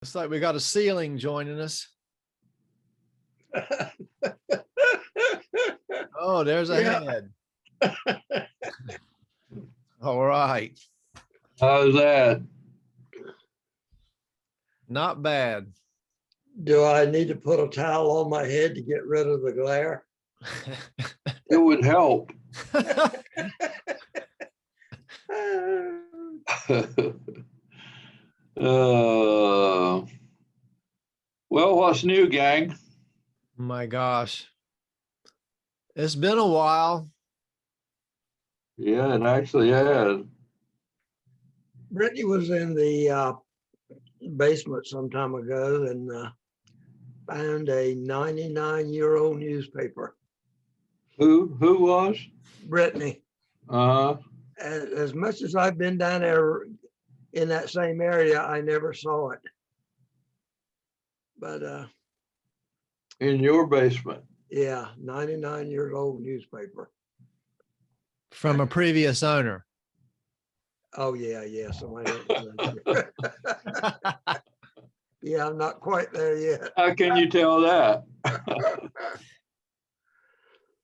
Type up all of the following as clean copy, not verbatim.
It's like we got a ceiling joining us. Oh, there's a head. All right. How's that? Not bad. Do I need to put a towel on my head to get rid of the glare? It would help. Well, what's new, gang? My gosh. It's been a while. Yeah, it actually has. Brittany was in the basement some time ago and found a 99-year-old newspaper. Who was? Brittany. Uh-huh. As much as I've been down there in that same area, I never saw it. But In your basement. yeah, 99-year-old newspaper. From a previous owner. Oh yeah, somebody else. Yeah, I'm not quite there yet. How can you tell that?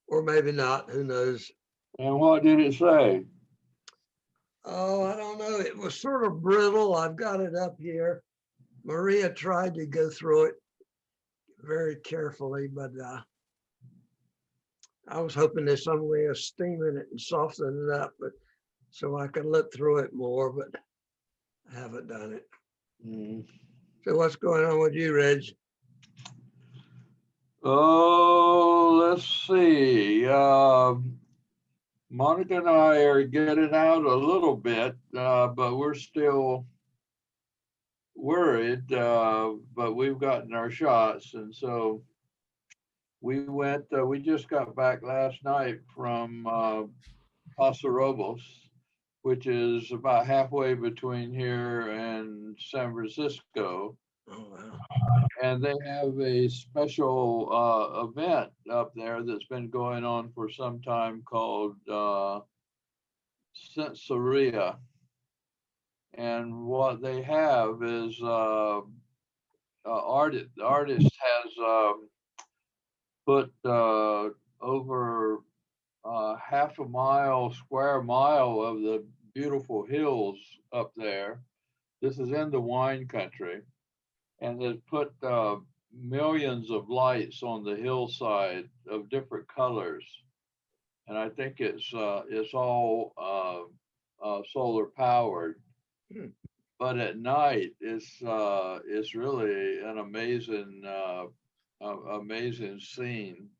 Or maybe not, who knows? And what did it say? Oh, I don't know. It was sort of brittle. I've got it up here. Maria tried to go through it very carefully, but I was hoping there's some way of steaming it and softening it up, but so I could look through it more, but I haven't done it. So what's going on with you, Reg? Oh, let's see. Monica and I are getting out a little bit, but we're still worried, but we've gotten our shots. And so we just got back last night from Paso Robles, which is about halfway between here and San Francisco. Oh, wow. And they have a special event up there that's been going on for some time called Sensoria. And what they have is the artist has put over half a square mile of the beautiful hills up there. This is in the wine country. And they put millions of lights on the hillside of different colors, and I think it's all solar powered. But at night, it's really an amazing scene.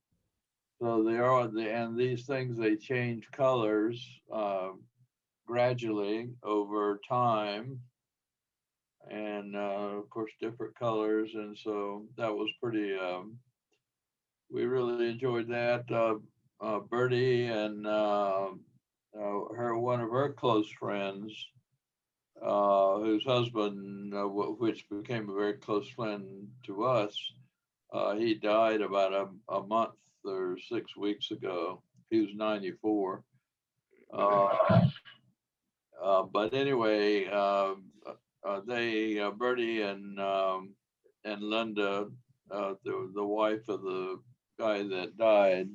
So and these things, they change colors gradually over time. And of course, different colors. And so that was pretty, we really enjoyed that. Bertie and one of her close friends, whose husband, which became a very close friend to us, he died about a month or 6 weeks ago. He was 94. But anyway, Bertie and Linda, the wife of the guy that died,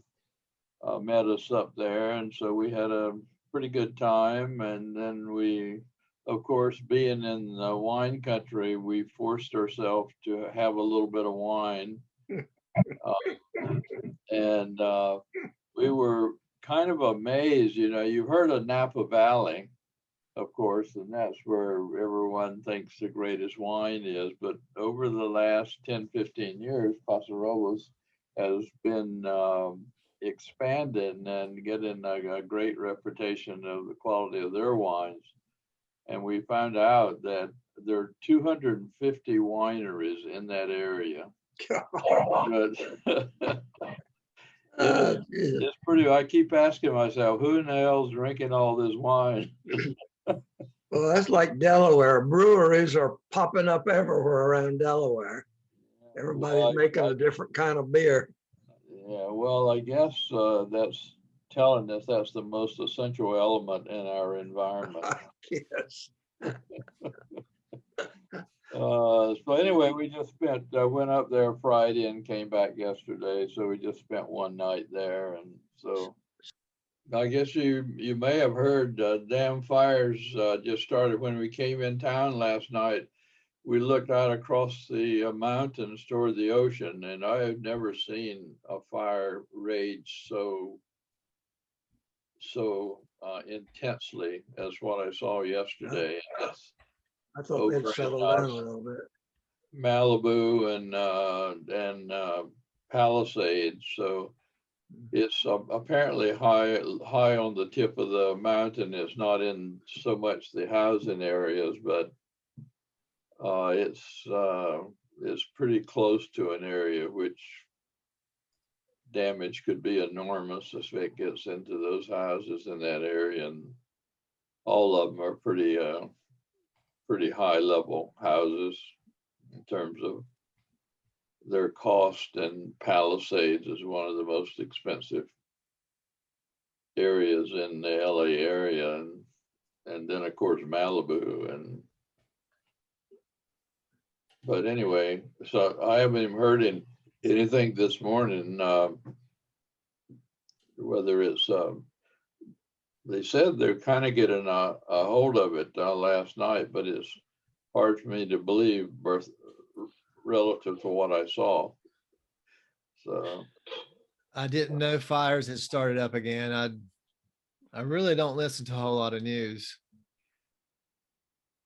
met us up there, and so we had a pretty good time. And then we, of course, being in the wine country, we forced ourselves to have a little bit of wine, and we were kind of amazed. You've heard of Napa Valley, of course, and that's where everyone thinks the greatest wine is. But over the last 10, 15 years, Paso Robles has been expanding and getting a great reputation of the quality of their wines. And we found out that there are 250 wineries in that area. It's pretty, I keep asking myself, who in the hell's drinking all this wine? Well, that's like Delaware. Breweries are popping up everywhere around Delaware. Everybody's making a different kind of beer. Yeah, well, I guess that's telling us that's the most essential element in our environment. Yes. So anyway, we just spent, went up there Friday and came back yesterday. So we just spent one night there. And so I guess you may have heard damn fires just started when we came in town last night. We looked out across the mountains toward the ocean, and I have never seen a fire rage so intensely as what I saw yesterday. And that's I thought over they'd in settled down a little bit. Malibu and Palisades. So it's apparently high on the tip of the mountain. It's not in so much the housing areas, but it's pretty close to an area which damage could be enormous if it gets into those houses in that area. And all of them are pretty high level houses in terms of their cost, and Palisades is one of the most expensive areas in the LA area, and then of course Malibu. And but anyway, so I haven't even heard anything this morning, whether it's they said they're kind of getting a hold of it last night, but it's hard for me to believe relative to what I saw. So I didn't know fires had started up again. I really don't listen to a whole lot of news.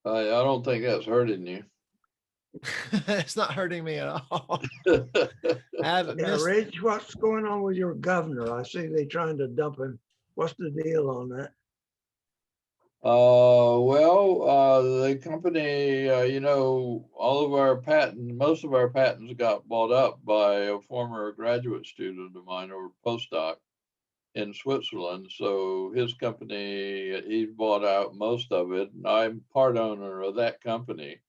I don't think that's hurting you. It's not hurting me at all. I haven't Yeah, missed. Reg, what's going on with your governor? I see they trying to dump him. What's the deal on that? The company, all of our most of our patents got bought up by a former graduate student of mine or postdoc in Switzerland. So his company, he bought out most of it, and I'm part owner of that company.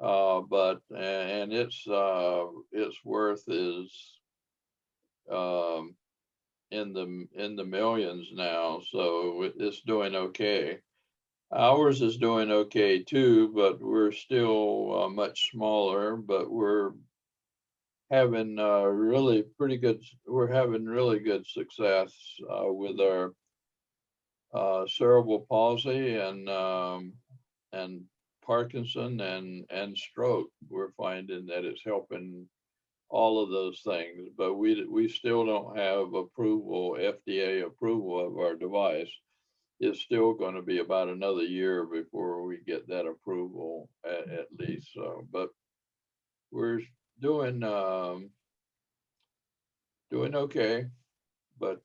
And its worth is in the millions now. So it's doing okay. Ours is doing okay too, but we're still much smaller. But we're having really good success with our cerebral palsy and Parkinson and stroke. We're finding that it's helping all of those things, but we still don't have FDA approval of our device. It's still going to be about another year before we get that approval at least. So, but we're doing okay, but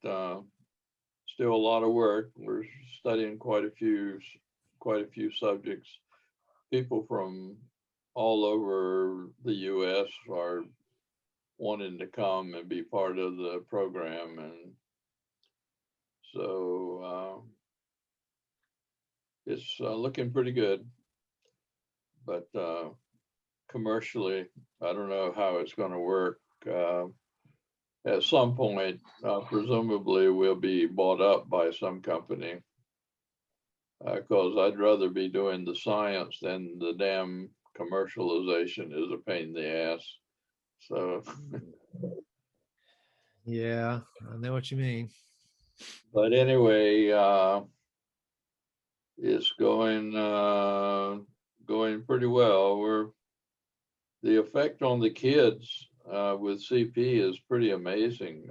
still a lot of work. We're studying quite a few subjects. People from all over the U.S. are wanting to come and be part of the program, and so it's looking pretty good. But commercially, I don't know how it's going to work. At some point, presumably, we'll be bought up by some company. Because I'd rather be doing the science than the damn commercialization is a pain in the ass. So, Yeah, I know what you mean. but anyway, it's going pretty well. The effect on the kids with CP is pretty amazing.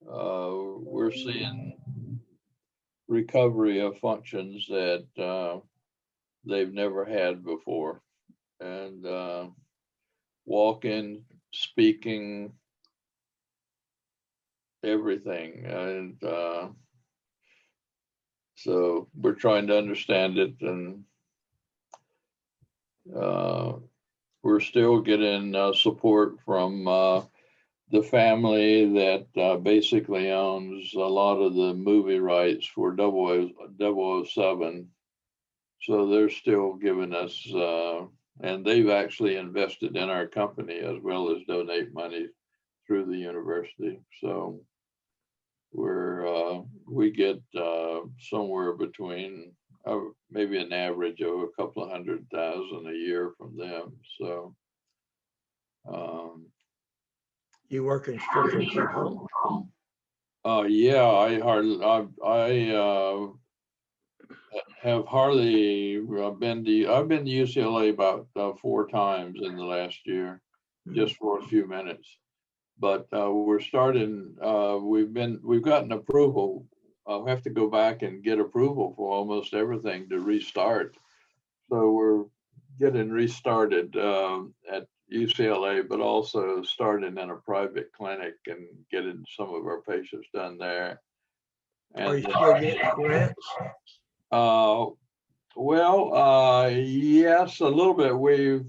We're seeing recovery of functions that they've never had before, and walking, speaking, everything. And so we're trying to understand it, and we're still getting support from the family that basically owns a lot of the movie rights for 007. So they're still giving us, and they've actually invested in our company as well as donate money through the university. So we get somewhere between maybe an average of a couple of $100,000 a year from them. So, You working strictly from home? yeah, I have hardly been to. I've been to UCLA about 4 times in the last year, just for a few minutes. But we're starting. We've gotten approval. I'll have to go back and get approval for almost everything to restart. So we're getting restarted at UCLA, but also starting in a private clinic and getting some of our patients done there. Are you And still getting grants? Yes, a little bit. We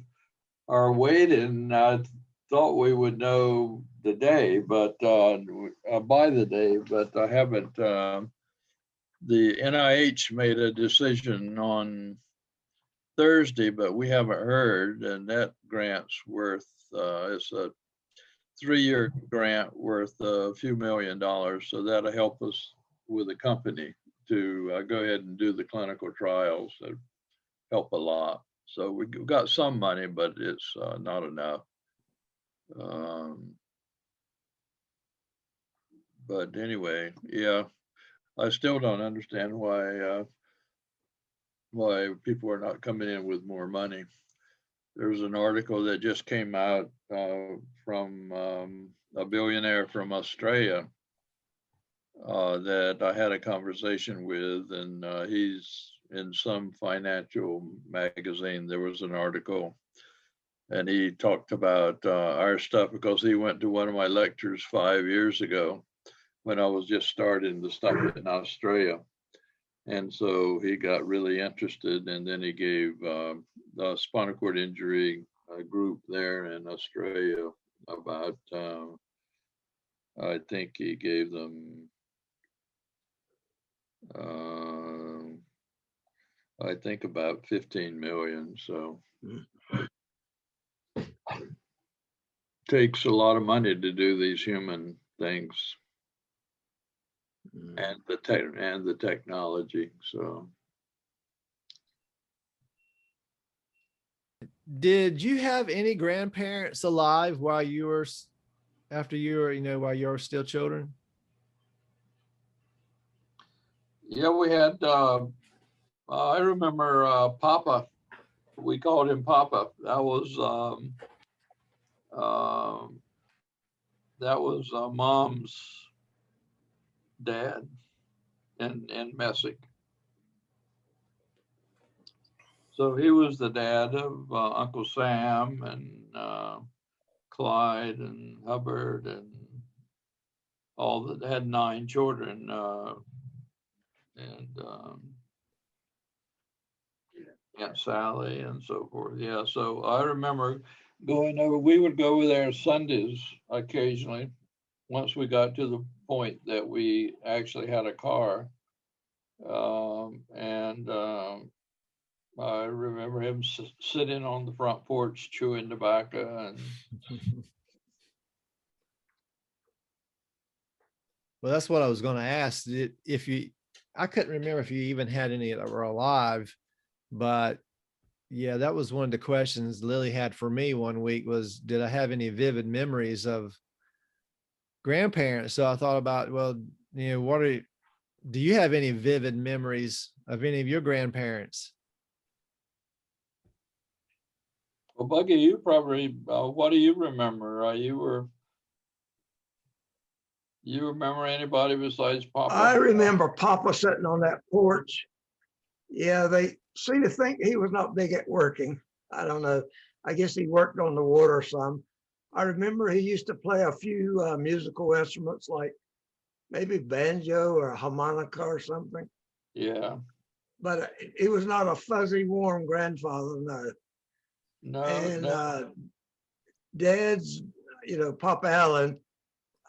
are waiting. I thought we would know the day, but by the day, but I haven't. The NIH made a decision on Thursday, but we haven't heard, and that grant's worth, it's a 3-year grant worth a few $1,000,000. So that'll help us with the company to go ahead and do the clinical trials that help a lot. So we got some money, but it's not enough. But anyway, yeah, I still don't understand why people are not coming in with more money. There was an article that just came out from a billionaire from Australia that I had a conversation with, and he's in some financial magazine. There was an article, and he talked about our stuff because he went to one of my lectures 5 years ago when I was just starting the stuff in Australia. And so he got really interested, and then he gave the spinal cord injury group there in Australia about, I think he gave them, I think about 15 million. So takes a lot of money to do these human things. And the technology. So, Did you have any grandparents alive while you were, while you were still children? yeah, we had. I remember Papa. We called him Papa. That was Mom's dad in Messick. So he was the dad of Uncle Sam and Clyde and Hubbard and all that had 9 children. And Aunt Sally and so forth. Yeah, so I remember going over. We would go over there Sundays occasionally once we got to the point that we actually had a car. I remember him sitting on the front porch chewing tobacco. And Well, that's what I was going to ask. I couldn't remember if you even had any that were alive, but yeah, that was one of the questions Lily had for me one week was, did I have any vivid memories of grandparents? So I thought about, well, do you have any vivid memories of any of your grandparents? well, Buggie, you probably, what do you remember? You remember anybody besides Papa? I remember Papa sitting on that porch. Yeah, they seem to think he was not big at working. I don't know. I guess he worked on the water some. I remember he used to play a few musical instruments like maybe banjo or harmonica or something. Yeah. But he was not a fuzzy, warm grandfather, no. No. And no. Dad's, Papa Allen,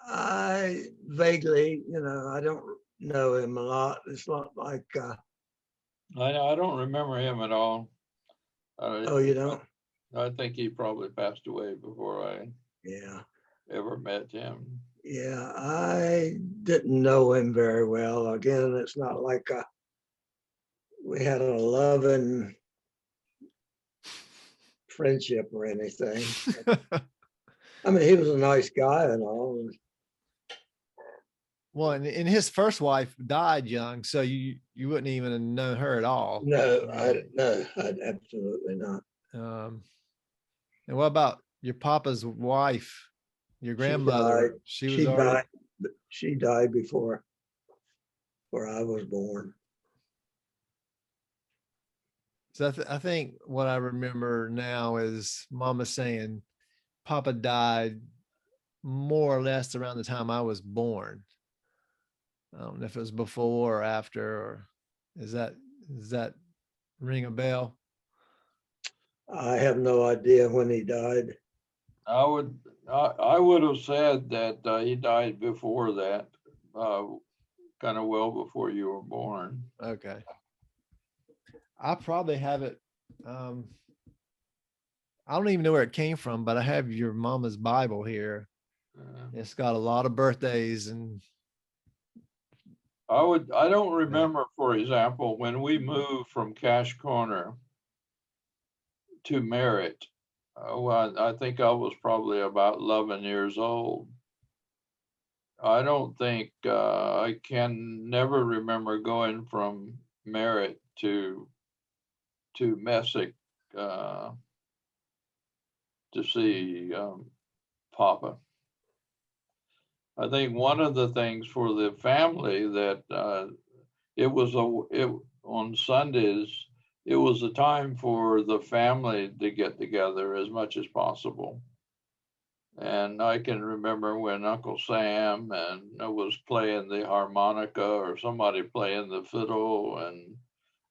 I vaguely, I don't know him a lot. It's not like. I don't remember him at all. Oh, you don't? I think he probably passed away before I ever met him. Yeah, I didn't know him very well. Again, it's not like we had a loving friendship or anything. I mean, he was a nice guy and all. Well, and his first wife died young, so you wouldn't even have known her at all. No, I'd absolutely not. And what about your papa's wife, your grandmother? She was already. She died before I was born. So I think what I remember now is Mama saying Papa died more or less around the time I was born. I don't know if it was before or after, or does that ring a bell? I have no idea when he died. I would have said that he died before that, kind of well before you were born. Okay. I probably have it. I don't even know where it came from, but I have your mama's Bible here. It's got a lot of birthdays and. I don't remember, for example, when we moved from Cash Corner to Merritt. Well, I think I was probably about 11 years old. I don't think I can never remember going from Merritt to Messick to see Papa. I think one of the things for the family that on Sundays, it was a time for the family to get together as much as possible. And I can remember when Uncle Sam was playing the harmonica or somebody playing the fiddle and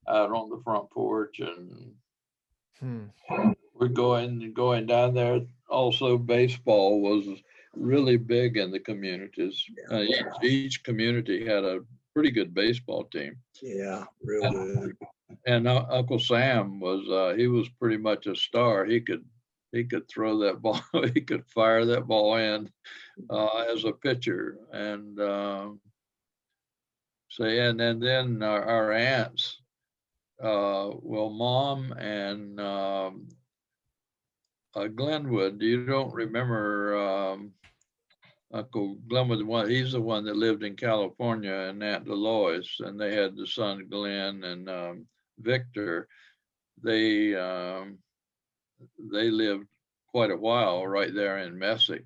out on the front porch, and we're going down there. Also, baseball was really big in the communities. Each community had a pretty good baseball team. Yeah, real good. And Uncle Sam he was pretty much a star. He could throw that ball. He could fire that ball in as a pitcher. And and then our aunts, Mom and Glenwood. You don't remember Uncle Glenwood? He's the one that lived in California, and Aunt Delois, and they had the son Glenn and Victor. They lived quite a while right there in Messick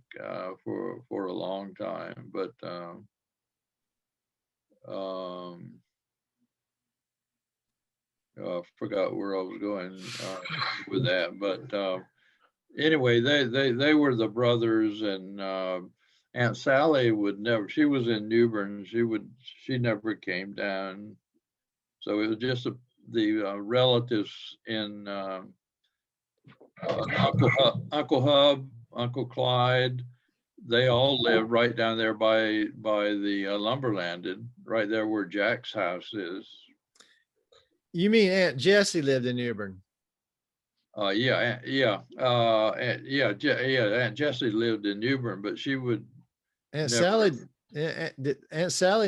for a long time, but I forgot where I was going with that. But anyway, they were the brothers, and Aunt Sally would never. She was in New Bern. She never came down. So it was just the relatives in. Uncle Hub, Uncle Clyde, they all lived right down there by the lumberland, right there where Jack's house is. You mean Aunt Jessie lived in New Bern? Aunt Jessie lived in New Bern, but she would. Aunt Sally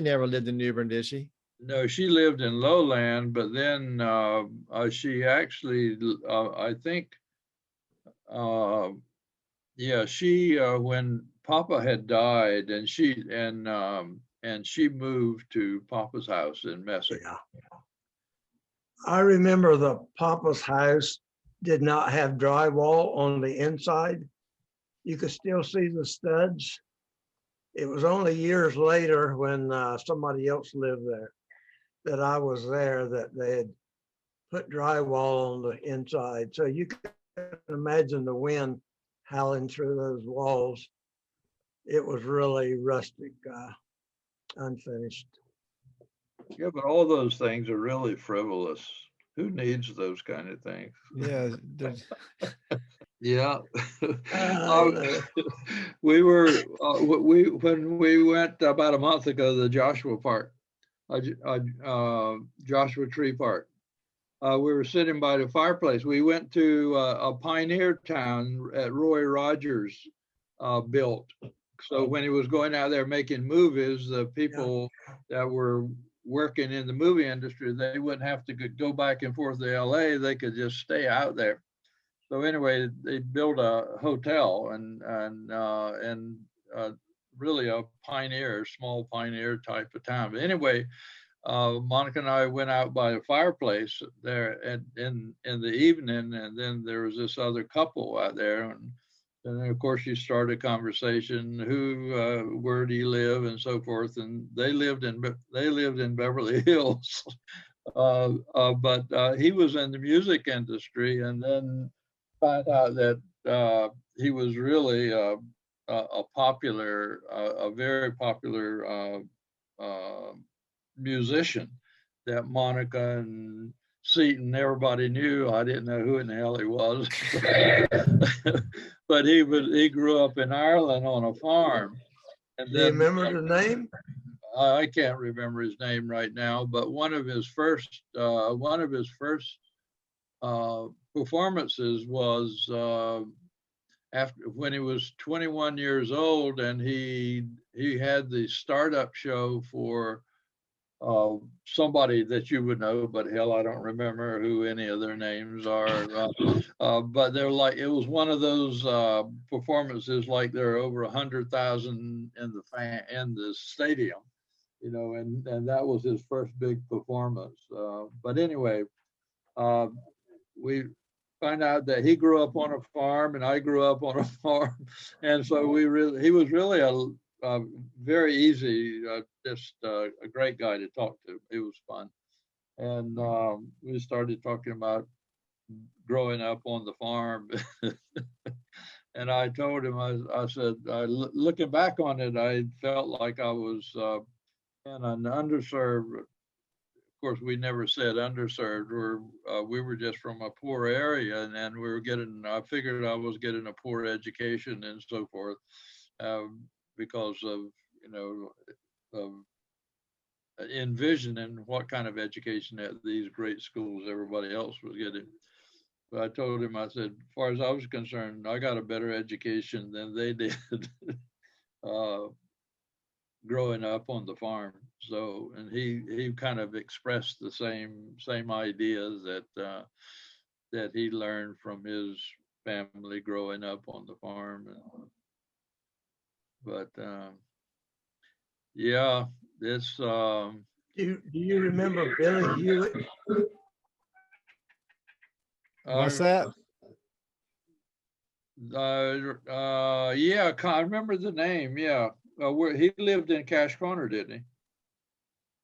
never lived in New Bern, did she? No, she lived in Lowland, but then she actually, I think. She when Papa had died, and she moved to Papa's house in Messick. Yeah. I remember the Papa's house did not have drywall on the inside. You could still see the studs. It was only years later when somebody else lived there that I was there that they had put drywall on the inside. So you can imagine the wind howling through those walls. It was really rustic, unfinished. Yeah, but all those things are really frivolous. Who needs those kind of things? Yeah. Yeah. When we went about a month ago to the Joshua Park, Joshua Tree Park. We were sitting by the fireplace. We went to a pioneer town at Roy Rogers built. So when he was going out there making movies, the people that were working in the movie industry, they wouldn't have to go back and forth to LA. They could just stay out there. So anyway, they built a hotel and really a pioneer, small pioneer type of town. But anyway, Monica and I went out by the fireplace there in the evening, and then there was this other couple out there, and then of course you start a conversation. Where do you live, and so forth. And they lived in Beverly Hills, but he was in the music industry, and then found out that he was really a very popular musician that Monica and Seton, everybody knew. I didn't know who in the hell he was, but he grew up in Ireland on a farm. And Do you remember the name? I can't remember his name right now, but one of his first performances was after, when he was 21 years old, and he had the startup show for somebody that you would know, but hell, I don't remember who any of their names are. But they're like, it was one of those performances like there are over 100,000 in the stadium, and that was his first big performance. But anyway, we find out that he grew up on a farm and I grew up on a farm, and so he was really a very easy, just a great guy to talk to. It was fun. And we started talking about growing up on the farm. And I told him, I said, looking back on it, I felt like I was in an underserved, of course, we never said underserved, we were just from a poor area, and I figured I was getting a poor education and so forth. Because of envisioning what kind of education at these great schools everybody else was getting. But I told him, I said, as far as I was concerned, I got a better education than they did growing up on the farm. So, and he kind of expressed the same ideas that he learned from his family growing up on the farm. But yeah, it's Do you remember Billy Hewitt? What's that? Yeah, I remember the name. Yeah, where he lived in Cash Corner, didn't he?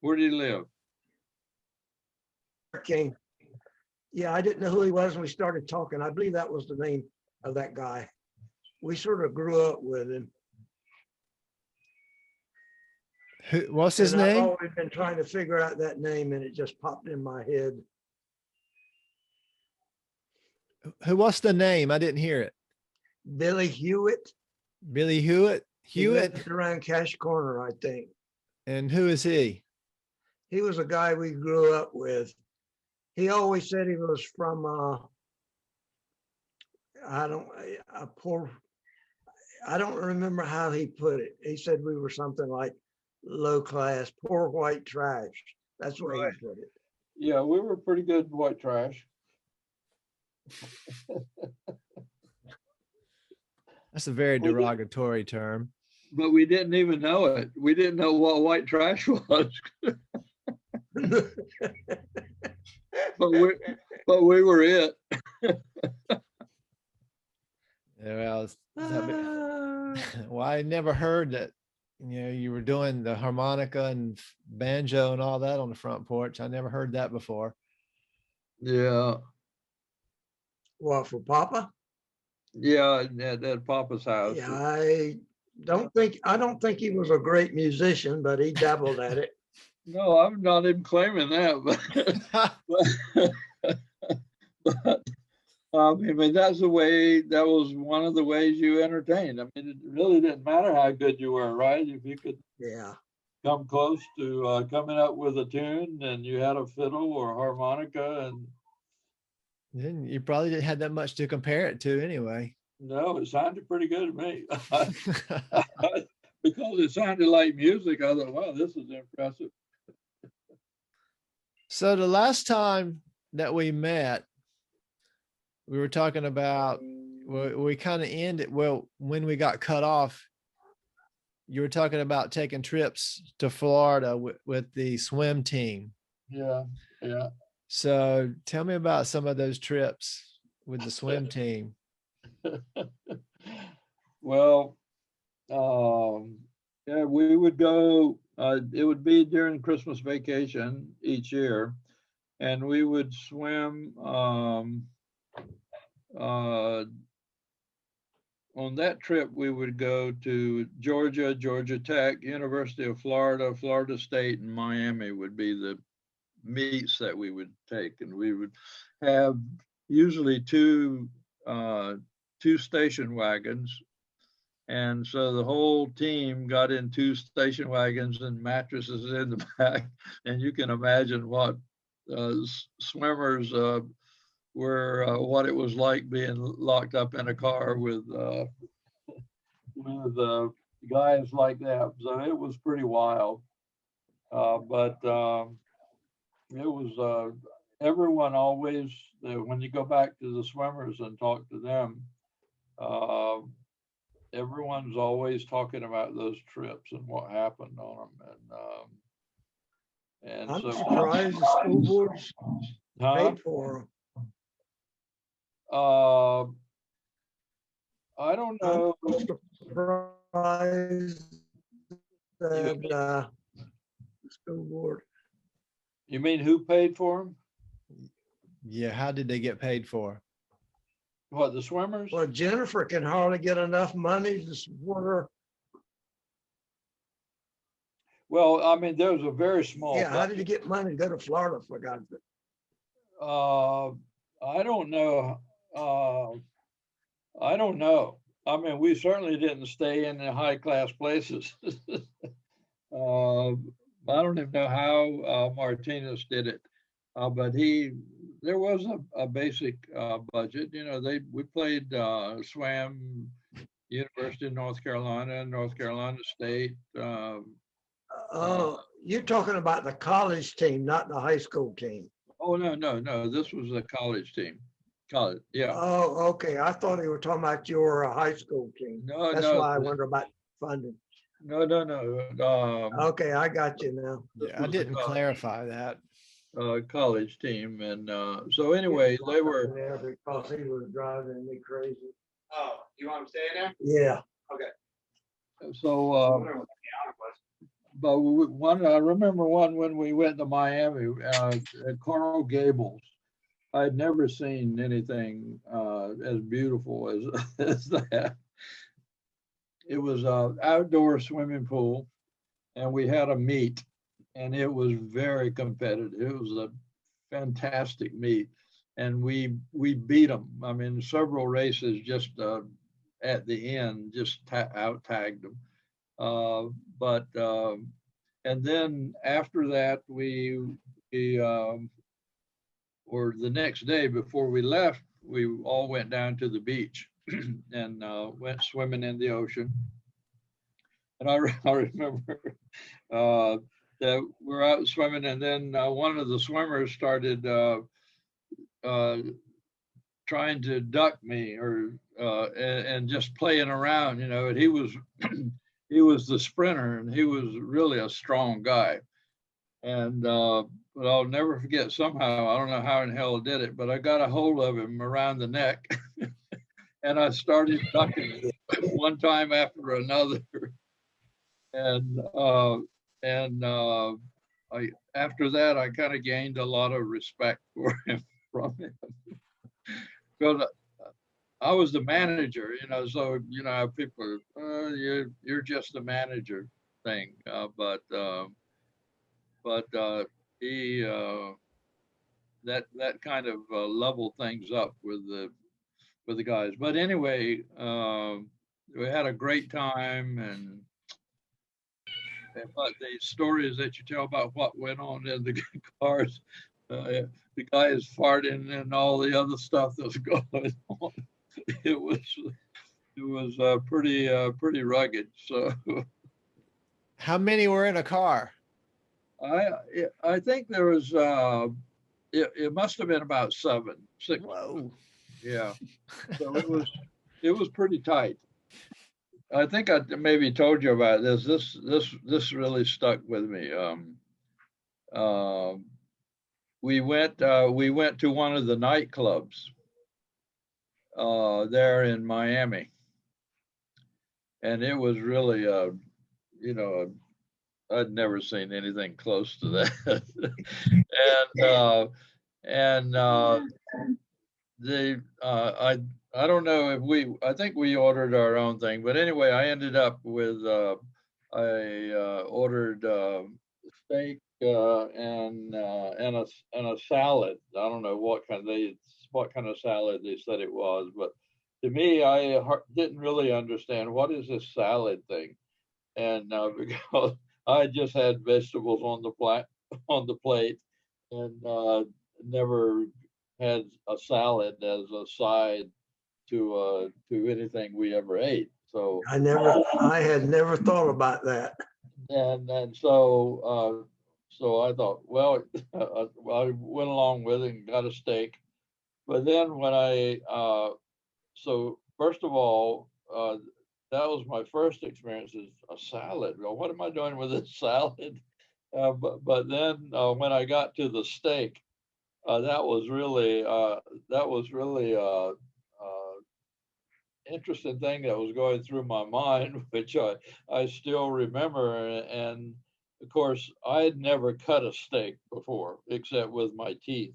Where did he live? King. Yeah, I didn't know who he was when we started talking. I believe that was the name of that guy. We sort of grew up with him. What's his and name? I've always been trying to figure out that name, and it just popped in my head. What's the name? I didn't hear it. Billy Hewitt. Billy Hewitt? He lived around Cash Corner, I think. And who is he? He was a guy we grew up with. He always said he was from I don't remember how he put it. He said we were something like low class, poor white trash. That's what Right. he put it. Yeah, we were pretty good white trash. That's a very derogatory term. But we didn't even know it. We didn't know what white trash was. but we were it. Yeah, well, I never heard that. You were doing the harmonica and banjo and all that on the front porch. I never heard that before. Yeah. Well, for Papa? Yeah, at Papa's house. Yeah, I don't think he was a great musician, but he dabbled at it. No, I'm not even claiming that, but I mean, that was one of the ways you entertained. I mean, it really didn't matter how good you were, right? If you could come close to coming up with a tune and you had a fiddle or harmonica, and then you probably didn't have that much to compare it to anyway. No, it sounded pretty good to me. Because it sounded like music, I thought, wow, this is impressive. So the last time that we met, we were talking about, we kind of ended, well, when we got cut off, you were talking about taking trips to Florida with the swim team. Yeah, yeah. So tell me about some of those trips with the swim team. Well, yeah, we would go, it would be during Christmas vacation each year, and we would swim uh, on that trip. We would go to Georgia, Georgia Tech, University of Florida, Florida State, and Miami would be the meets that we would take, and we would have usually uh, two station wagons. And so the whole team got in two station wagons and mattresses in the back. And you can imagine what swimmers were, what it was like being locked up in a car with guys like that. So it was pretty wild. But it was everyone always, when you go back to the swimmers and talk to them, uh, everyone's always talking about those trips and what happened on them. And I'm so, surprised the school boards huh? paid for Uh, I don't them. know. I'm surprised You, that the school board. you mean who paid for them? Yeah, how did they get paid for? What, the swimmers? Well, Jennifer can hardly get enough money to support her. Well, I mean, there was a very small Yeah, how did budget. you get money to go to Florida for God's sake? I don't know. I don't know. I mean, we certainly didn't stay in the high class places. I don't even know how Martinez did it, but there was a basic budget. You know, we played, swam University of North Carolina, North Carolina State. Oh, you're talking about the college team, not the high school team. Oh, no, no, no. This was a college team. College, yeah. Oh, okay. I thought you were talking about your high school team. No, That's no, why I wonder about funding. no, no, no. Okay, I got you now. This Yeah, I was a didn't clarify that. college team, and so anyway, they were. There because he was driving me crazy. Oh, you want him staying there? Yeah. So, Wondering what the hour was. but one, I remember one when we went to Miami at Coral Gables. I'd never seen anything as beautiful as as that. It was an outdoor swimming pool, and we had a meet, and it was very competitive. It was a fantastic meet, and we beat them. I mean, several races just at the end, just out tagged them. But and then after that, we or the next day before we left, we all went down to the beach and went swimming in the ocean. And I remember that we're out swimming, and then one of the swimmers started uh, trying to duck me or and just playing around, you know. And he was he was the sprinter, and he was really a strong guy. And but I'll never forget. Somehow, I don't know how in hell I did it, but I got a hold of him around the neck, and I started ducking one time after another. And I after that, I kind of gained a lot of respect for him from him because I was the manager, you know. So you know, people, you're just the manager thing, but he that kind of leveled things up with the guys. But anyway, we had a great time, and but the stories that you tell about what went on in the cars, the guys farting and all the other stuff that was going on, it was pretty rugged. So How many were in a car? I think there was it must have been about 6. Whoa. Yeah. So it was pretty tight. I think I maybe told you about this. This really stuck with me. Um, we went to one of the nightclubs there in Miami, and it was really you know I'd never seen anything close to that. And the I don't know if I think we ordered our own thing, but anyway, I ended up with I ordered steak and a salad. I don't know what kind of salad they said it was, but to me, didn't really understand what is this salad thing, and because I just had vegetables on on the plate, and never had a salad as a side to anything we ever ate. So I had never thought about that. and so I thought, well, I went along with it and got a steak. But then when so first of all, that was my first experience is a salad. Well, what am I doing with this salad? But then when I got to the steak, that was really interesting thing that was going through my mind, which I still remember. And of course, I had never cut a steak before, except with my teeth.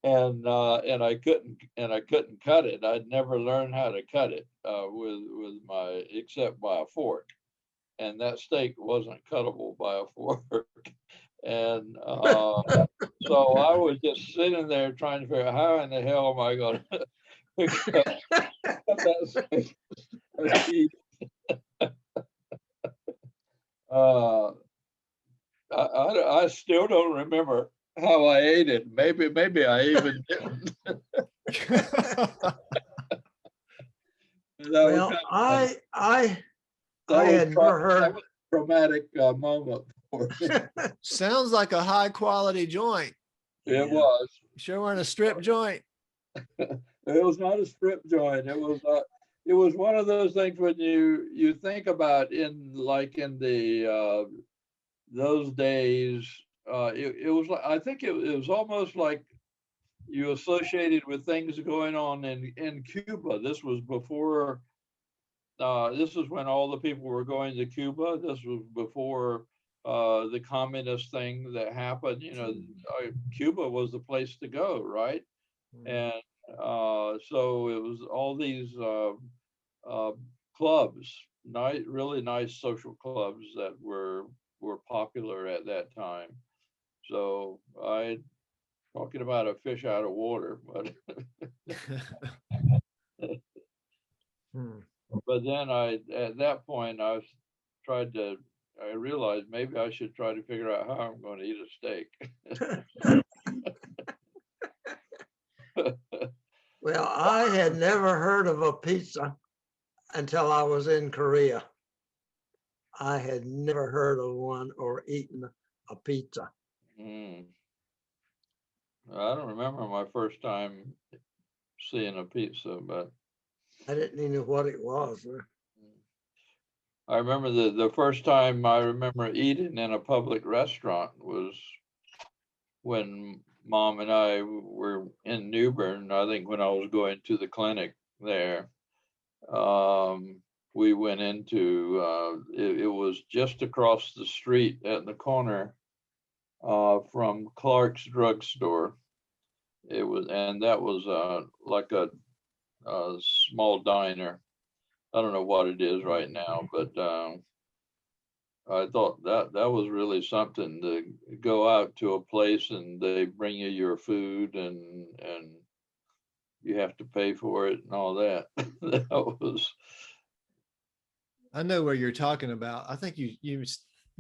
And I couldn't cut it. I'd never learned how to cut it with my except by a fork, and that steak wasn't cuttable by a fork. And so I was just sitting there trying to figure out how in the hell am I going to cut that steak. I still don't remember how I ate it. Maybe I even didn't. Well, I had never heard. That was a traumatic moment for me. Sounds like a high quality joint. It was. Sure weren't a strip joint. It was not a strip joint. It was one of those things when you think about in the those days. It was like I think it was almost like you associated with things going on in Cuba. This was before. This is when all the people were going to Cuba. This was before the communist thing that happened. Cuba was the place to go, right? And so it was all these clubs, really nice social clubs that were popular at that time. So talking about a fish out of water, but but then at that point I realized maybe I should try to figure out how I'm going to eat a steak. Well, I had never heard of a pizza until I was in Korea. I had never heard of one or eaten a pizza. I don't remember my first time seeing a pizza, but I didn't even know what it was. I remember the first time I remember eating in a public restaurant was when Mom and I were in New Bern. I think when I was going to the clinic there, we went into it was just across the street at the corner from Clark's drugstore. And that was like a small diner. I don't know what it is right now, but I thought that was really something to go out to a place and they bring you your food and you have to pay for it and all that. That was. I know where you're talking about. I think you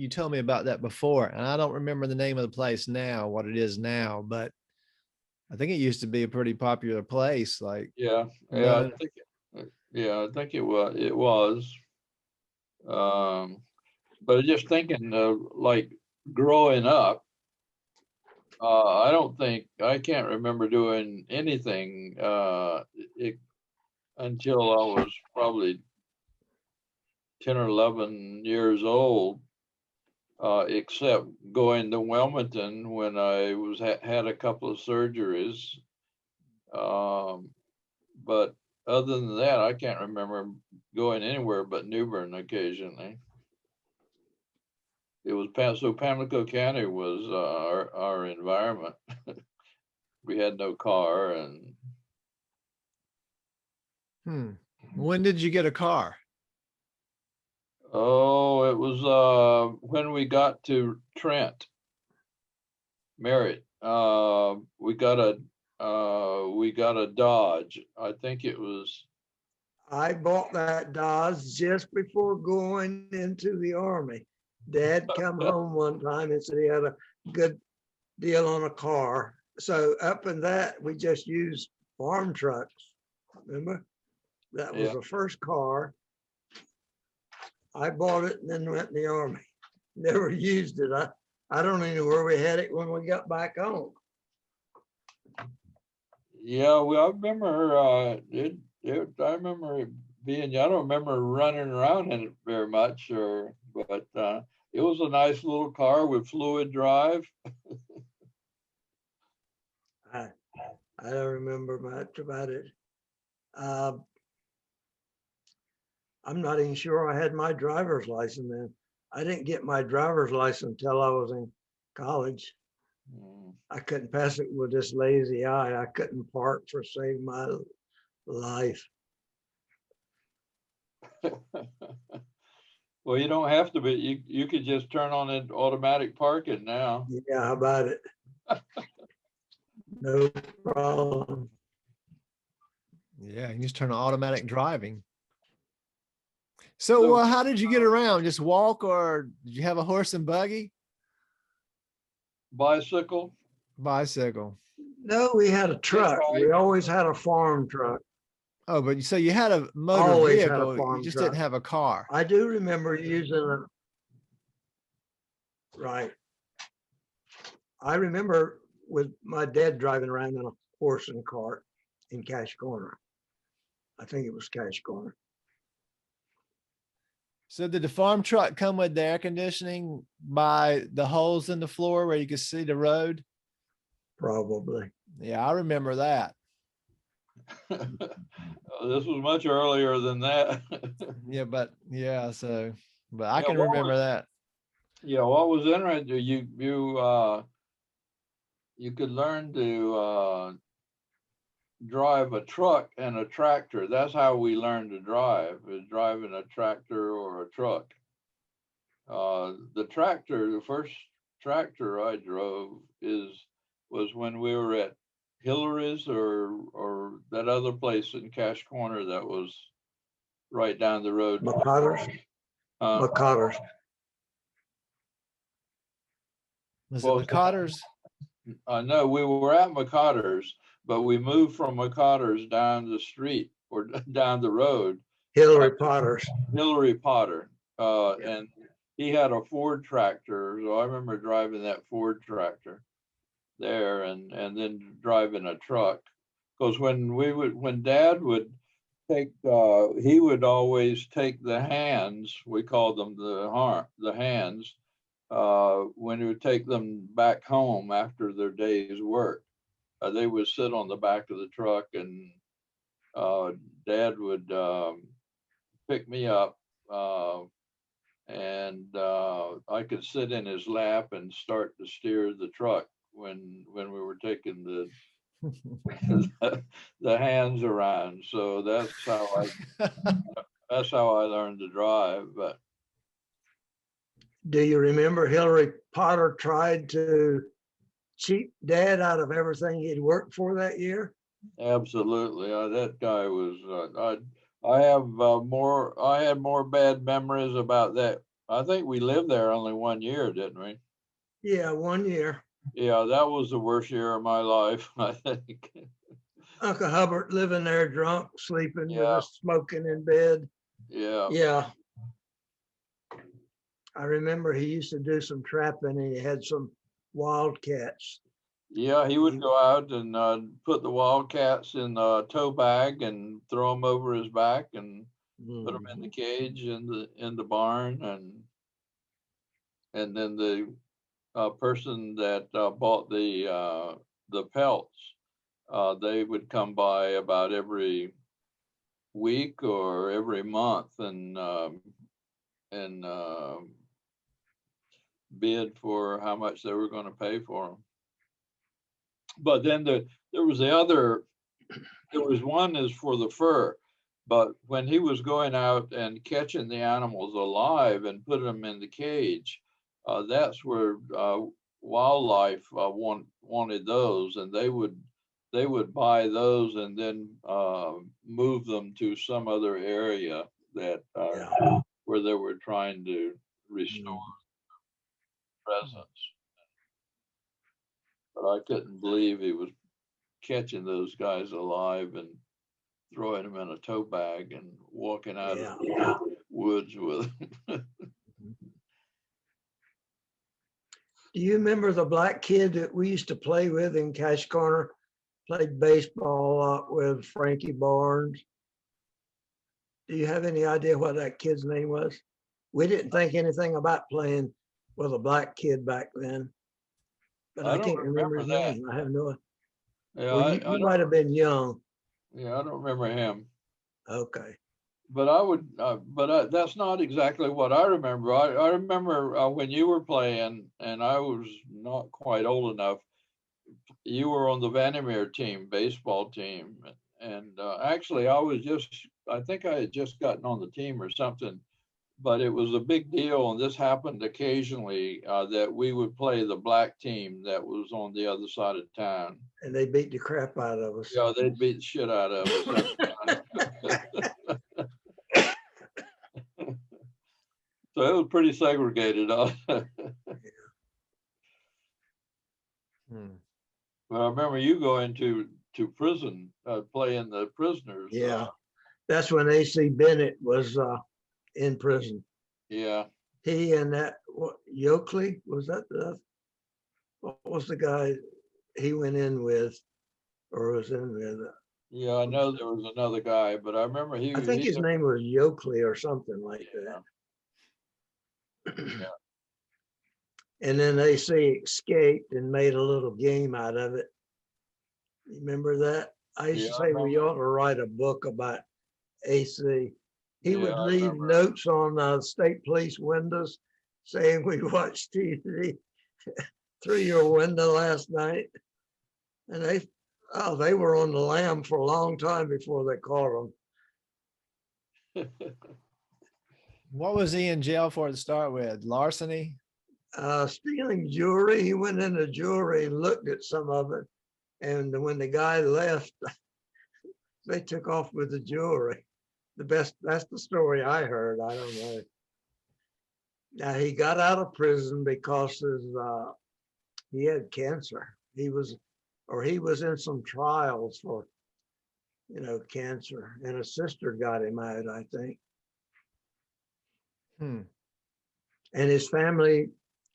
told me about that before, and I don't remember the name of the place now, what it is now, but I think it used to be a pretty popular place. Like Yeah, I think it was. But just thinking of like growing up, I can't remember doing anything until I was probably 10 or 11 years old, except going to Wilmington when I had a couple of surgeries. But other than that, I can't remember going anywhere but New Bern occasionally. It was so Pamlico County was our environment. We had no car, and When did you get a car? oh, it was when we got to Trent, Merritt. We got a Dodge. I think it was. I bought that Dodge just before going into the Army. Dad come home one time and said he had a good deal on a car. So up in that, we just used farm trucks. Remember? That was Yeah. the first car. I bought it and then went in the Army. Never used it. I don't even know where we had it when we got back home. Yeah, well, I remember I remember it being. I don't remember running around in it very much, but it was a nice little car with fluid drive. I don't remember much about it. I'm not even sure I had my driver's license then. I didn't get my driver's license until I was in college. I couldn't pass it with this lazy eye. I couldn't park for save my life. Well, you don't have to, but you could just turn on an automatic parking now. Yeah, how about it? No problem. Yeah, you just turn on automatic driving. So how did you get around? Just walk, or did you have a horse and buggy? Bicycle. Bicycle. No, we had a truck. We always had a farm truck. Oh, but so you had a motor Always had a vehicle, you farm just truck. didn't have a car. I do remember using a, right. I remember with my dad driving around in a horse and cart in Cash Corner. I think it was Cash Corner. So did the farm truck come with the air conditioning by the holes in the floor where you could see the road? Probably. Yeah, I remember that. This was much earlier than that. Yeah, but I Yeah, can remember that. Yeah, what was interesting, you could learn to drive a truck and a tractor. That's how we learned to drive, is driving a tractor or a truck. The first tractor I drove was when we were at Hillary's or that other place in Cash Corner that was right down the road. McCotter's. McCotter's. Was Well, it McCotter's? No, we were at McCotter's, but we moved from McCotter's down the street or down the road. Hillary Potter's. Hillary Potter. And he had a Ford tractor. So I remember driving that Ford tractor there and then driving a truck. Because when Dad would take, he would always take the hands, we called them the hands, when he would take them back home after their day's work. They would sit on the back of the truck and Dad would pick me up and I could sit in his lap and start to steer the truck when we were taking the the hands around. So that's how I learned to drive. But do you remember Hillary Potter tried to cheat Dad out of everything he'd worked for that year? Absolutely, that guy was. I had more bad memories about that. I think we lived there only 1 year, didn't we? Yeah, 1 year. Yeah, that was the worst year of my life, I think. Uncle Hubbard living there drunk, sleeping with us, smoking in bed. Yeah. Yeah. I remember he used to do some trapping and he had some wildcats. Yeah, he would go out and put the wildcats in a tow bag and throw them over his back and put them in the cage in the barn, and then the person that bought the pelts, they would come by about every week or every month and bid for how much they were going to pay for them. But then there was one is for the fur, but when he was going out and catching the animals alive and putting them in the cage, that's where wildlife wanted those, and they would buy those and then move them to some other area that where they were trying to restore presence. But I couldn't believe he was catching those guys alive and throwing them in a tow bag and walking out of the woods with them. Do you remember the black kid that we used to play with in Cash Corner? Played baseball a lot with Frankie Barnes. Do you have any idea what that kid's name was? We didn't think anything about playing with a black kid back then, but I can't remember his name. I have no idea. Yeah, Well, you might have been young. Yeah, I don't remember him. Okay. But that's not exactly what I remember. I remember when you were playing, and I was not quite old enough. You were on the Vandermeer team, baseball team, and actually, I think I had just gotten on the team or something. But it was a big deal, and this happened occasionally that we would play the black team that was on the other side of town. And they beat the crap out of us. Yeah, they'd beat the shit out of us. So it was pretty segregated. But I remember you going to prison, playing the prisoners. Yeah, that's when AC Bennett was in prison. Yeah. He and that Yoakley, was that what was the guy he went in with or was in with? Yeah, I know there was another guy, but I remember I think his name was Yoakley or something like that. Yeah. And then AC escaped and made a little game out of it. You remember that? I used to say we ought to write a book about AC. He would leave notes on state police windows saying we watched TV through your window last night. And they were on the lam for a long time before they caught them. What was he in jail for to start with? Larceny? Stealing jewelry. He went into jewelry and looked at some of it. And when the guy left, they took off with the jewelry. That's the story I heard. I don't know. Now he got out of prison because he had cancer. He was in some trials for, cancer, and a sister got him out, I think. And his family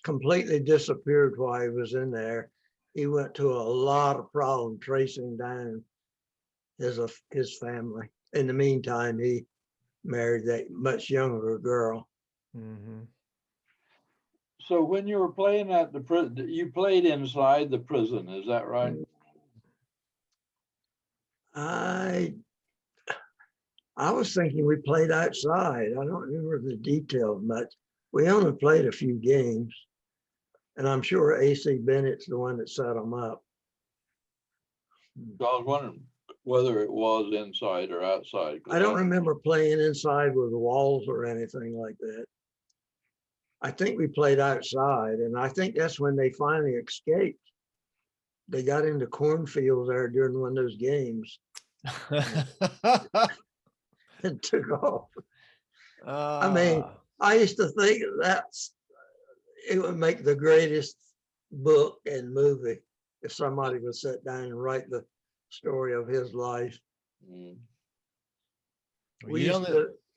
completely disappeared while he was in there. He went to a lot of problem tracing down his family. In the meantime, he married that much younger girl. So when you were playing at the prison, you played inside the prison, is that right? I was thinking we played outside. I don't remember the details much. We only played a few games, and I'm sure AC Bennett's the one that set them up. So I was wondering whether it was inside or outside. I don't remember playing inside with walls or anything like that. I think we played outside, and I think that's when they finally escaped. They got into cornfields there during one of those games and took off. I mean, I used to think it would make the greatest book and movie if somebody would sit down and write the story of his life. They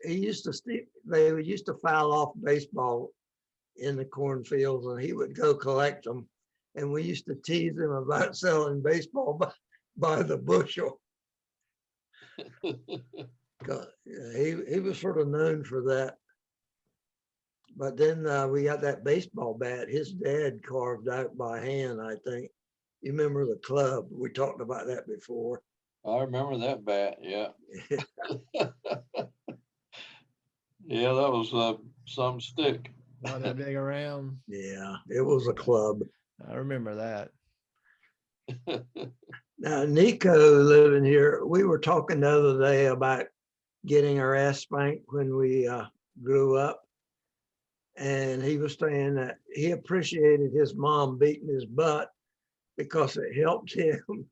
used to foul off baseball in the cornfields, and he would go collect them. And we used to tease him about selling baseball by the bushel. 'Cause, he was sort of known for that. But then we got that baseball bat his dad carved out by hand, I think. You remember the club? We talked about that before. I remember that bat, yeah. Yeah, that was some stick. Not that big around. Yeah, it was a club. I remember that. Now, Nico living here, we were talking the other day about getting our ass spanked when we grew up. And he was saying that he appreciated his mom beating his butt because it helped him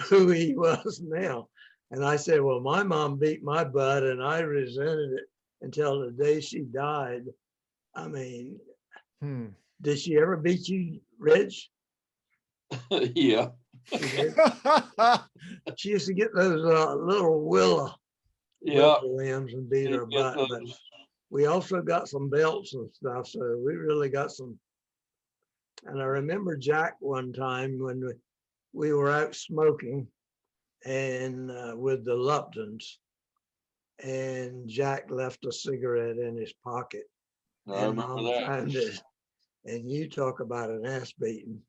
who he was now. And I said, well, my mom beat my butt and I resented it until the day she died. I mean, did she ever beat you, Rich? Yeah. She used to get those little willow limbs and beat her butt. But we also got some belts and stuff, so we really got some. And I remember Jack one time when we were out smoking and with the Luptons, and Jack left a cigarette in his pocket. I remember that. Found it. And you talk about an ass beating.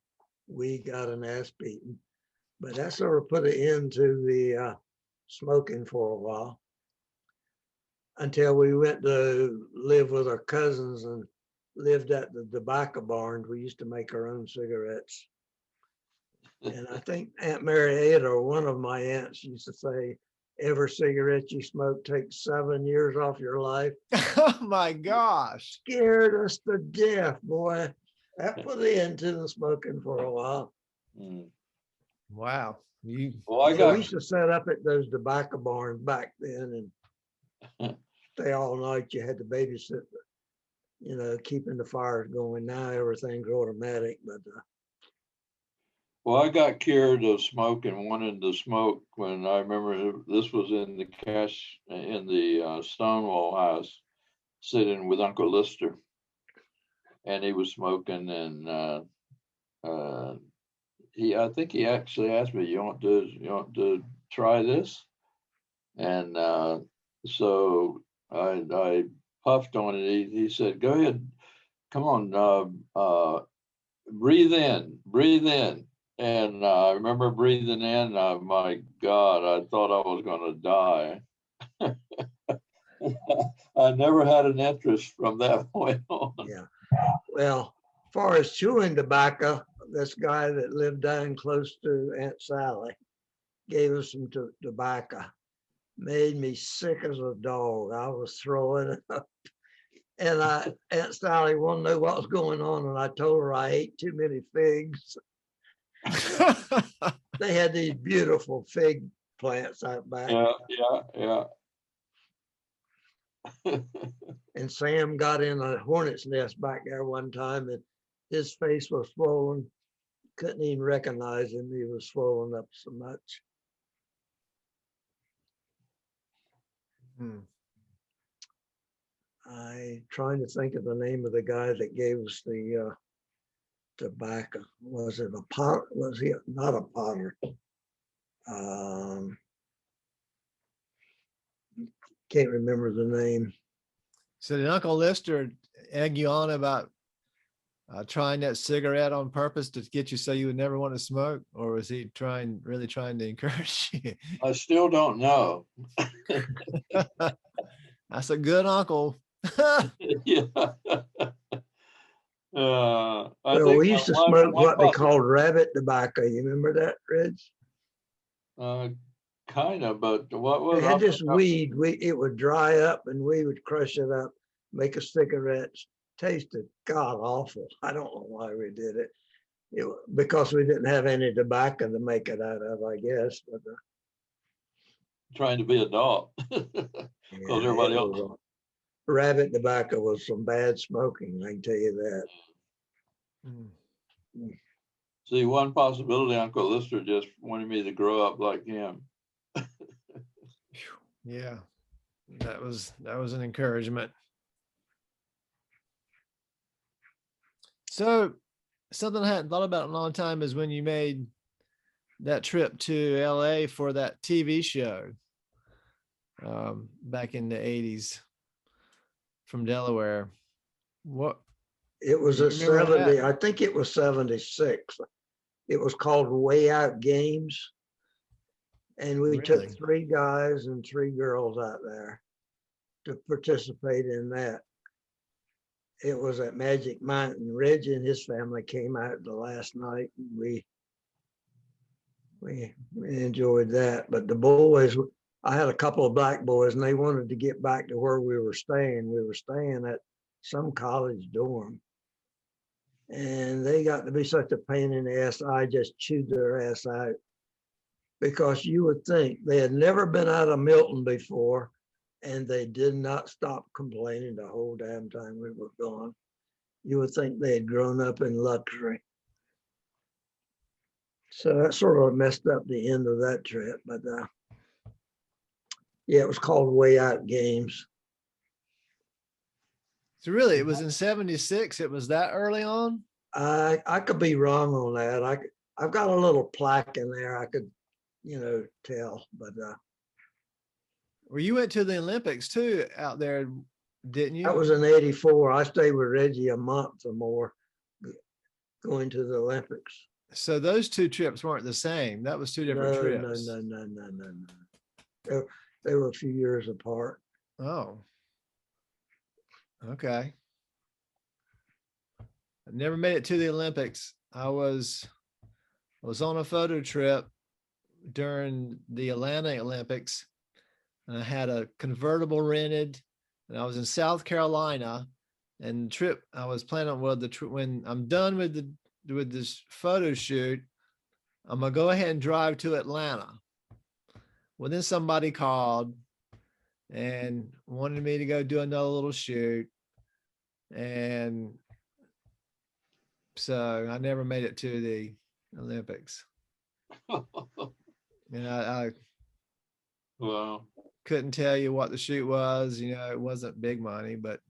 We got an ass beating. But that sort of put an end to the smoking for a while until we went to live with our cousins and lived at the tobacco barns. We used to make our own cigarettes. And I think Aunt Marietta, or one of my aunts, used to say, every cigarette you smoke takes 7 years off your life. Oh my gosh. Scared us to death, boy. That put an end to the smoking for a while. Wow. We used to set up at those tobacco barns back then and stay all night. You had to babysit, keeping the fires going. Now everything's automatic, but well, I got cured of smoking, wanted to smoke when I remember this was in the Stonewall house, sitting with Uncle Lister, and he was smoking, and I think he actually asked me, you want to try this? And so I puffed on it. He said, go ahead, come on, breathe in. And I remember breathing in, my God, I thought I was going to die. I never had an interest from that point on. Yeah. Well, as far as chewing tobacco, this guy that lived down close to Aunt Sally gave us some tobacco. Made me sick as a dog. I was throwing up. And Aunt Sally wanted to know what was going on, and I told her I ate too many figs. They had these beautiful fig plants out back. Yeah. And Sam got in a hornet's nest back there one time, and his face was swollen. Couldn't even recognize him. He was swollen up so much. I'm trying to think of the name of the guy that gave us the tobacco. Was it a pot? Was he not a potter? Can't remember the name. So did Uncle Lister egg you on about trying that cigarette on purpose to get you so you would never want to smoke, or was he really trying to encourage you? I still don't know. That's a good uncle. Yeah. Well, we used to smoke what they called rabbit tobacco. You remember that, Reg? Kind of, but what was it? They had this weed. It would dry up, and we would crush it up, make a cigarette. Tasted god awful. I don't know why we did it. Because we didn't have any tobacco to make it out of, I guess. But trying to be a dog. Because everybody else. Rabbit tobacco was some bad smoking, I can tell you that. See, one possibility, Uncle Lister just wanted me to grow up like him. Yeah, that was an encouragement. So something I hadn't thought about in a long time is when you made that trip to LA for that TV show back in the 80s from Delaware. What It was do you a remember 70, that? I think it was 76. It was called Way Out Games. And we took Really? 3 guys and 3 girls out there to participate in that. It was at Magic Mountain. Reggie and his family came out the last night. We enjoyed that. But the boys, I had a couple of black boys, and they wanted to get back to where we were staying. We were staying at some college dorm, and they got to be such a pain in the ass. I just chewed their ass out, because you would think they had never been out of Milton before, and they did not stop complaining the whole damn time we were gone. You would think they had grown up in luxury. So that sort of messed up the end of that trip. But yeah, it was called Way Out Games. So really, it was in 76. It was that early on? I could be wrong on that. I've got a little plaque in there. I could, tell. But Well, you went to the Olympics too out there, didn't you? that was in '84. I stayed with Reggie a month or more going to the Olympics. So those two trips weren't the same. That was two different No, trips. no. They were a few years apart. Oh, okay. I never made it to the Olympics. I was on a photo trip during the Atlanta Olympics, and I had a convertible rented, and I was in South Carolina. And the trip I was planning on, when I'm done with this photo shoot, I'm gonna go ahead and drive to Atlanta. Well, then somebody called and wanted me to go do another little shoot, and so I never made it to the Olympics. And I Wow. couldn't tell you what the shoot was. It wasn't big money, but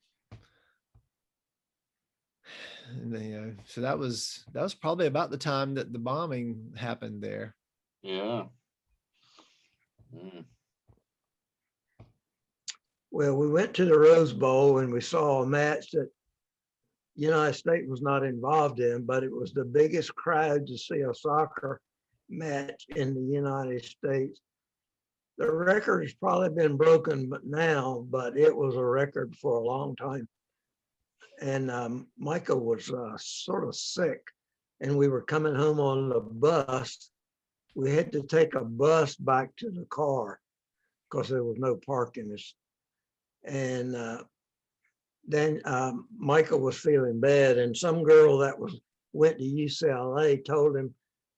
so that was probably about the time that the bombing happened there. Yeah. Mm. Well, we went to the Rose Bowl and we saw a match that United States was not involved in, but it was the biggest crowd to see a soccer match in the United States. The record has probably been broken but it was a record for a long time. And Michael was sort of sick, and we were coming home on the bus. We had to take a bus back to the car because there was no parking. And then Michael was feeling bad, and some girl that went to UCLA told him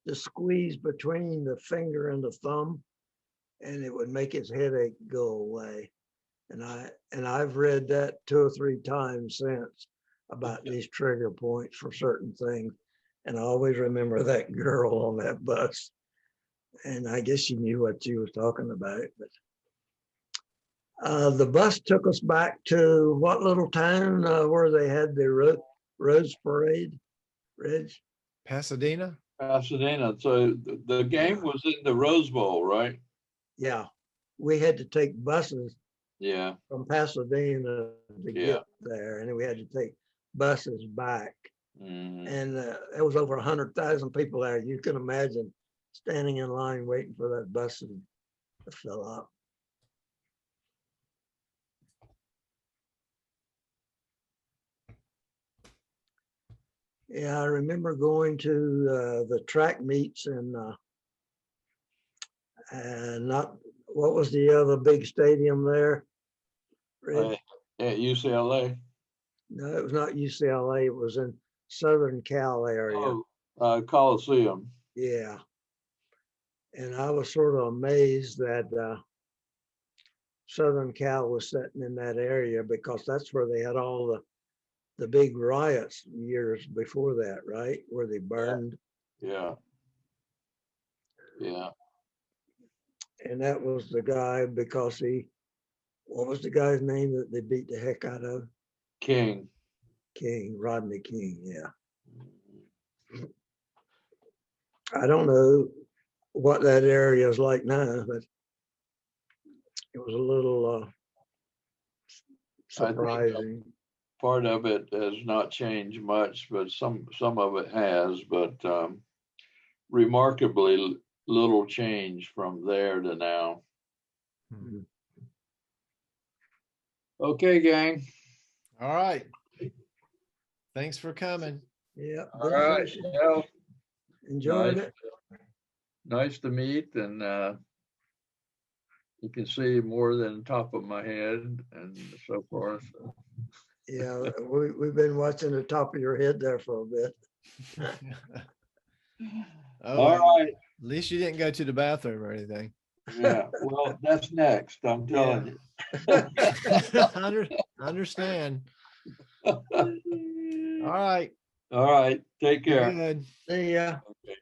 to squeeze between the finger and the thumb, and it would make his headache go away. And I've read that 2 or 3 times since about these trigger points for certain things, and I always remember that girl on that bus. And I guess she knew what she was talking about. But the bus took us back to what little town where they had the Rose Parade, Reg? Pasadena? Pasadena. So the game was in the Rose Bowl, right? Yeah. We had to take buses Yeah. from Pasadena to get there, and then we had to take buses back. Mm. And there was over 100,000 people there. You can imagine standing in line waiting for that bus to fill up. Yeah, I remember going to the track meets and not, what was the other big stadium there? At UCLA. No, it was not UCLA. It was in Southern Cal area. Oh, Coliseum. Yeah. And I was sort of amazed that Southern Cal was sitting in that area, because that's where they had all the big riots years before that, right? Where they burned. Yeah. Yeah. And that was the guy, because what was the guy's name that they beat the heck out of? King. King, Rodney King, yeah. I don't know what that area is like now, but it was a little I think surprising. part of it has not changed much, but some of it has, but remarkably little change from there to now. Hmm. Okay, gang. All right. Thanks for coming. Yeah. All good right. session. Well, Enjoyed nice. it. Nice to meet, and you can see more than the top of my head and so forth. Yeah, we've been watching the top of your head there for a bit. Oh, All well, right. at least you didn't go to the bathroom or anything. Yeah. Well, that's next. I'm telling you. Understand. All right. All right. Take Be care. good. See ya. Okay.